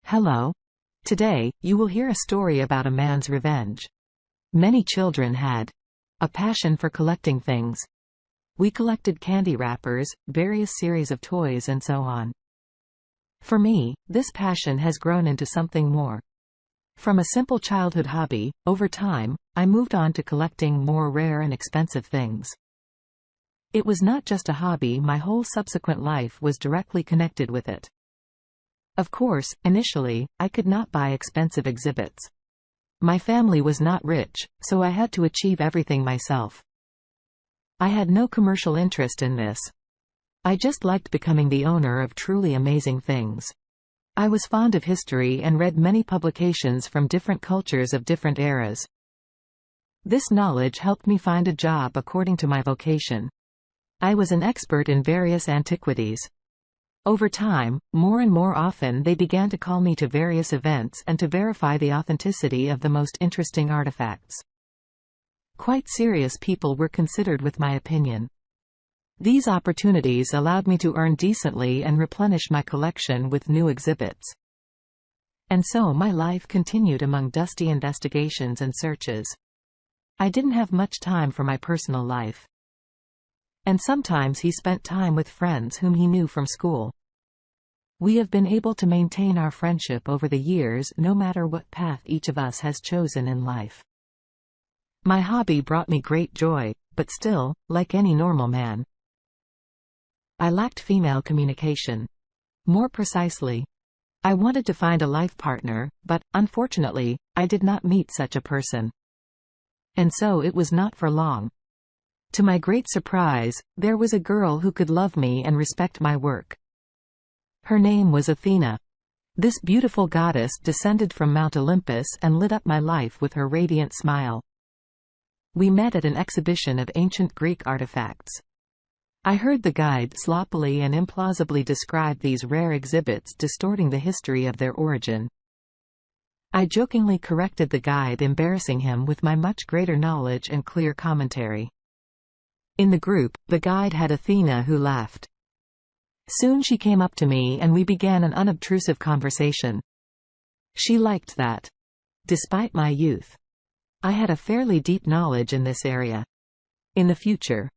Hello. Today, you will hear a story about a man's revenge. Many children had a passion for collecting things. We collected candy wrappers, various series of toys and so on. For me, this passion has grown into something more. From a simple childhood hobby, over time, I moved on to collecting more rare and expensive things. It was not just a hobby, my whole subsequent life was directly connected with it. Of course, initially, I could not buy expensive exhibits. My family was not rich, so I had to achieve everything myself. I had no commercial interest in this. I just liked becoming the owner of truly amazing things. I was fond of history and read many publications from different cultures of different eras. This knowledge helped me find a job according to my vocation. I was an expert in various antiquities. Over time, more and more often they began to call me to various events and to verify the authenticity of the most interesting artifacts. Quite serious people were considered with my opinion. These opportunities allowed me to earn decently and replenish my collection with new exhibits. And so my life continued among dusty investigations and searches. I didn't have much time for my personal life. And sometimes he spent time with friends whom he knew from school. We have been able to maintain our friendship over the years no matter what path each of us has chosen in life. My hobby brought me great joy, but still, like any normal man, I lacked female communication. More precisely, I wanted to find a life partner, but, unfortunately, I did not meet such a person. And so it was not for long. To my great surprise, there was a girl who could love me and respect my work. Her name was Athena. This beautiful goddess descended from Mount Olympus and lit up my life with her radiant smile. We met at an exhibition of ancient Greek artifacts. I heard the guide sloppily and implausibly describe these rare exhibits, distorting the history of their origin. I jokingly corrected the guide, embarrassing him with my much greater knowledge and clear commentary. In the group, the guide had Athena, who laughed. Soon she came up to me and we began an unobtrusive conversation. She liked that, despite my youth, I had a fairly deep knowledge in this area. In the future,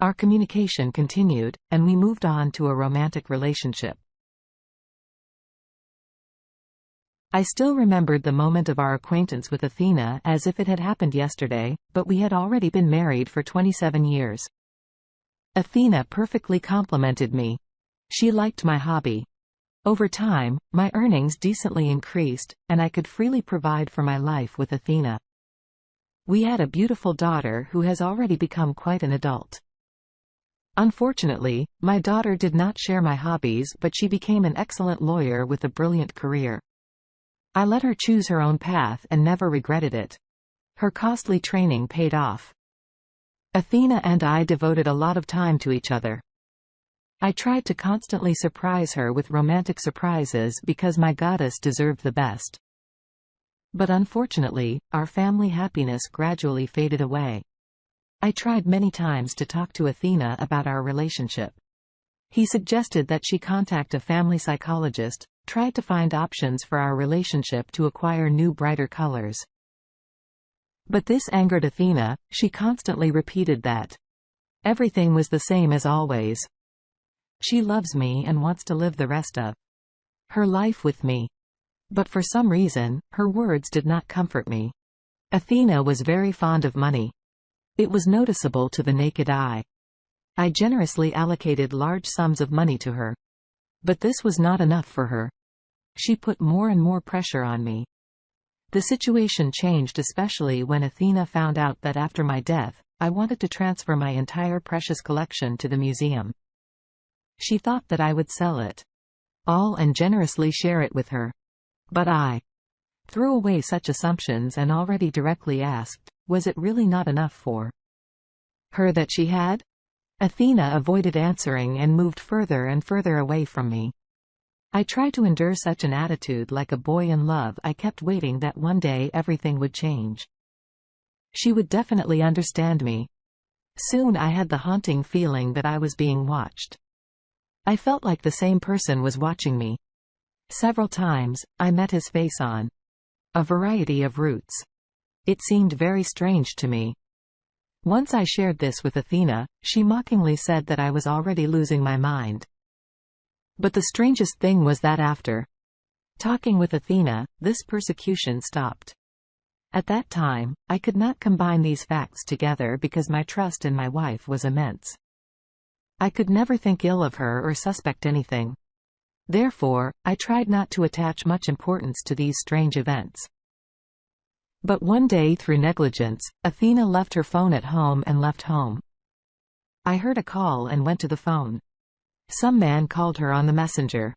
our communication continued, and we moved on to a romantic relationship. I still remembered the moment of our acquaintance with Athena as if it had happened yesterday, but we had already been married for 27 years. Athena perfectly complimented me. She liked my hobby. Over time, my earnings decently increased, and I could freely provide for my life with Athena. We had a beautiful daughter who has already become quite an adult. Unfortunately, my daughter did not share my hobbies, but she became an excellent lawyer with a brilliant career. I let her choose her own path and never regretted it. Her costly training paid off. Athena and I devoted a lot of time to each other. I tried to constantly surprise her with romantic surprises because my goddess deserved the best. But unfortunately, our family happiness gradually faded away. I tried many times to talk to Athena about our relationship. He suggested that she contact a family psychologist, tried to find options for our relationship to acquire new brighter colors. But this angered Athena. She constantly repeated that everything was the same as always. She loves me and wants to live the rest of her life with me. But for some reason, her words did not comfort me. Athena was very fond of money. It was noticeable to the naked eye. I generously allocated large sums of money to her. But this was not enough for her. She put more and more pressure on me. The situation changed especially when Athena found out that after my death, I wanted to transfer my entire precious collection to the museum. She thought that I would sell it all and generously share it with her. But I threw away such assumptions and already directly asked, was it really not enough for her that she had? Athena avoided answering and moved further and further away from me. I tried to endure such an attitude like a boy in love. I kept waiting that one day everything would change. She would definitely understand me. Soon I had the haunting feeling that I was being watched. I felt like the same person was watching me. Several times, I met his face on a variety of routes. It seemed very strange to me. Once I shared this with Athena, she mockingly said that I was already losing my mind. But the strangest thing was that after talking with Athena, this persecution stopped. At that time, I could not combine these facts together because my trust in my wife was immense. I could never think ill of her or suspect anything. Therefore, I tried not to attach much importance to these strange events. But one day, through negligence, Athena left her phone at home and left home. I heard a call and went to the phone. Some man called her on the messenger.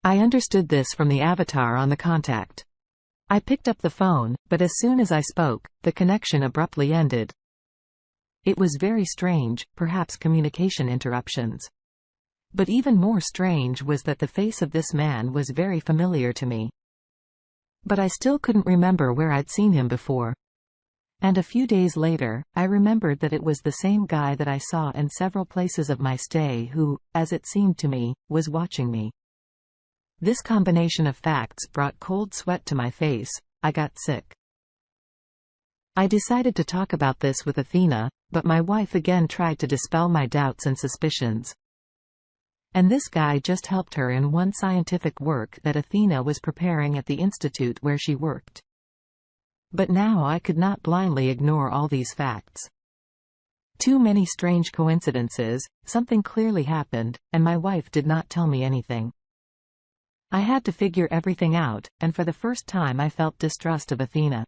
I understood this from the avatar on the contact. I picked up the phone, but as soon as I spoke, the connection abruptly ended. It was very strange, perhaps communication interruptions. But even more strange was that the face of this man was very familiar to me. But I still couldn't remember where I'd seen him before. And a few days later, I remembered that it was the same guy that I saw in several places of my stay who, as it seemed to me, was watching me. This combination of facts brought cold sweat to my face. I got sick. I decided to talk about this with Athena, but my wife again tried to dispel my doubts and suspicions. And this guy just helped her in one scientific work that Athena was preparing at the institute where she worked. But now I could not blindly ignore all these facts. Too many strange coincidences, something clearly happened, and my wife did not tell me anything. I had to figure everything out, and for the first time I felt distrust of Athena.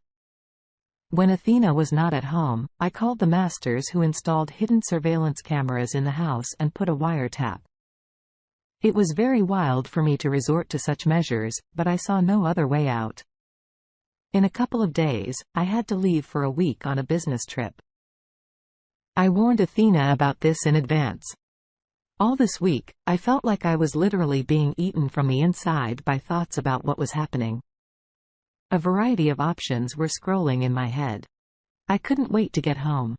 When Athena was not at home, I called the masters who installed hidden surveillance cameras in the house and put a wiretap. It was very wild for me to resort to such measures, but I saw no other way out. In a couple of days, I had to leave for a week on a business trip. I warned Athena about this in advance. All this week, I felt like I was literally being eaten from the inside by thoughts about what was happening. A variety of options were scrolling in my head. I couldn't wait to get home.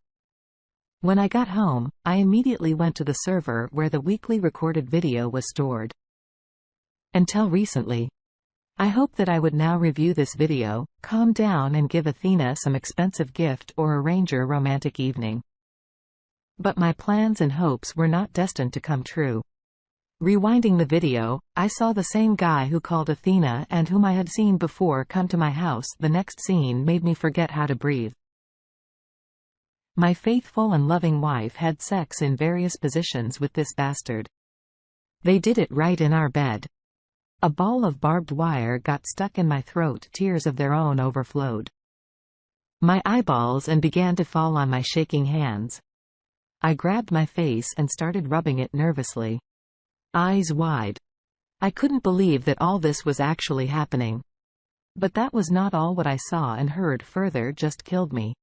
When I got home, I immediately went to the server where the weekly recorded video was stored. Until recently. I hoped that I would now review this video, calm down and give Athena some expensive gift or arrange a romantic evening. But my plans and hopes were not destined to come true. Rewinding the video, I saw the same guy who called Athena and whom I had seen before come to my house. The next scene made me forget how to breathe. My faithful and loving wife had sex in various positions with this bastard. They did it right in our bed. A ball of barbed wire got stuck in my throat. Tears of their own overflowed my eyeballs and began to fall on my shaking hands. I grabbed my face and started rubbing it nervously. Eyes wide. I couldn't believe that all this was actually happening. But that was not all. What I saw and heard further just killed me.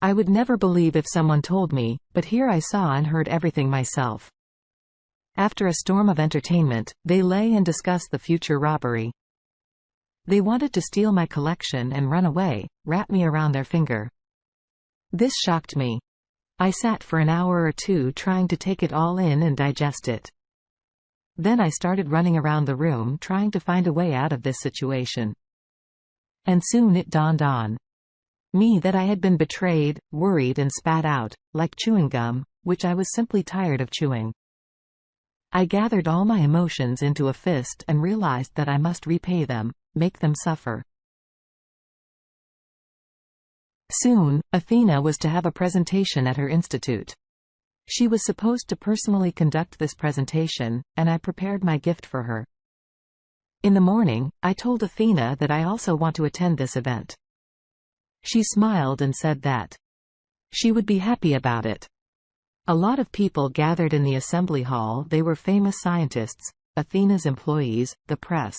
I would never believe if someone told me, but here I saw and heard everything myself. After a storm of entertainment, they lay and discuss the future robbery. They wanted to steal my collection and run away, wrap me around their finger. This shocked me. I sat for an hour or two trying to take it all in and digest it. Then I started running around the room trying to find a way out of this situation. And soon it dawned on me that I had been betrayed, worried and spat out, like chewing gum, which I was simply tired of chewing. I gathered all my emotions into a fist and realized that I must repay them, make them suffer. Soon, Athena was to have a presentation at her institute. She was supposed to personally conduct this presentation, and I prepared my gift for her. In the morning, I told Athena that I also want to attend this event. She smiled and said that she would be happy about it. A lot of people gathered in the assembly hall. They were famous scientists, Athena's employees, the press.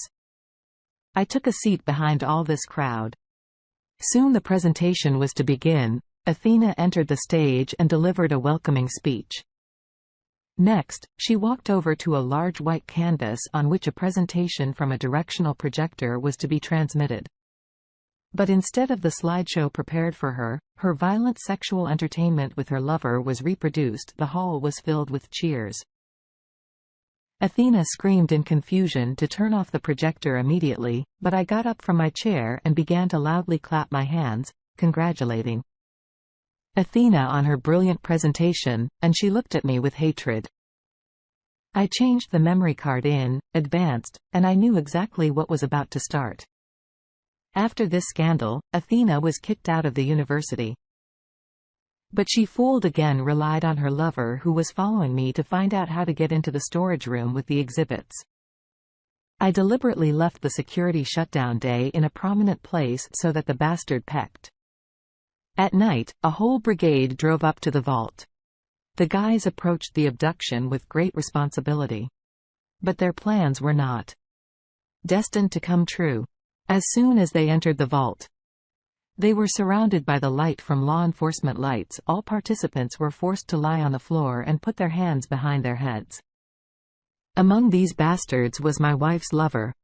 I took a seat behind all this crowd. Soon the presentation was to begin. Athena entered the stage and delivered a welcoming speech. Next, she walked over to a large white canvas on which a presentation from a directional projector was to be transmitted. But instead of the slideshow prepared for her, her violent sexual entertainment with her lover was reproduced. The hall was filled with cheers. Athena screamed in confusion to turn off the projector immediately, but I got up from my chair and began to loudly clap my hands, congratulating Athena on her brilliant presentation, and she looked at me with hatred. I changed the memory card in, advanced, and I knew exactly what was about to start. After this scandal, Athena was kicked out of the university. But she fooled again, relied on her lover who was following me to find out how to get into the storage room with the exhibits. I deliberately left the security shutdown day in a prominent place so that the bastard pecked. At night, a whole brigade drove up to the vault. The guys approached the abduction with great responsibility. But their plans were not destined to come true. As soon as they entered the vault, they were surrounded by the light from law enforcement lights. All participants were forced to lie on the floor and put their hands behind their heads. Among these bastards was my wife's lover.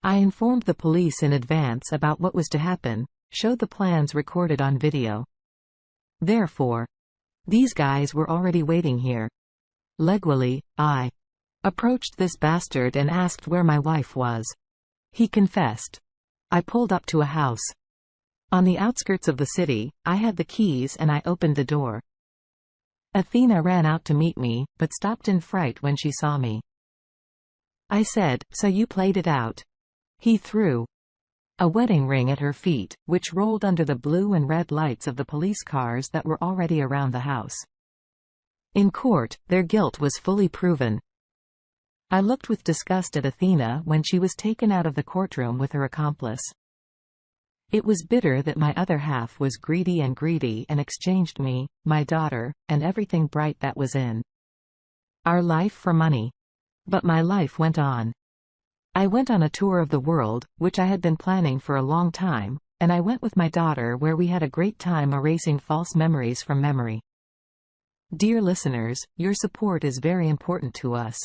I informed the police in advance about what was to happen, showed the plans recorded on video. Therefore, these guys were already waiting here. Legally, I approached this bastard and asked where my wife was. He confessed. I pulled up to a house on the outskirts of the city. I had the keys and I opened the door. Athena ran out to meet me, but stopped in fright when she saw me. I said, "So you played it out." He threw a wedding ring at her feet, which rolled under the blue and red lights of the police cars that were already around the house. In court, their guilt was fully proven. I looked with disgust at Athena when she was taken out of the courtroom with her accomplice. It was bitter that my other half was greedy and exchanged me, my daughter, and everything bright that was in our life for money. But my life went on. I went on a tour of the world, which I had been planning for a long time, and I went with my daughter where we had a great time erasing false memories from memory. Dear listeners, your support is very important to us.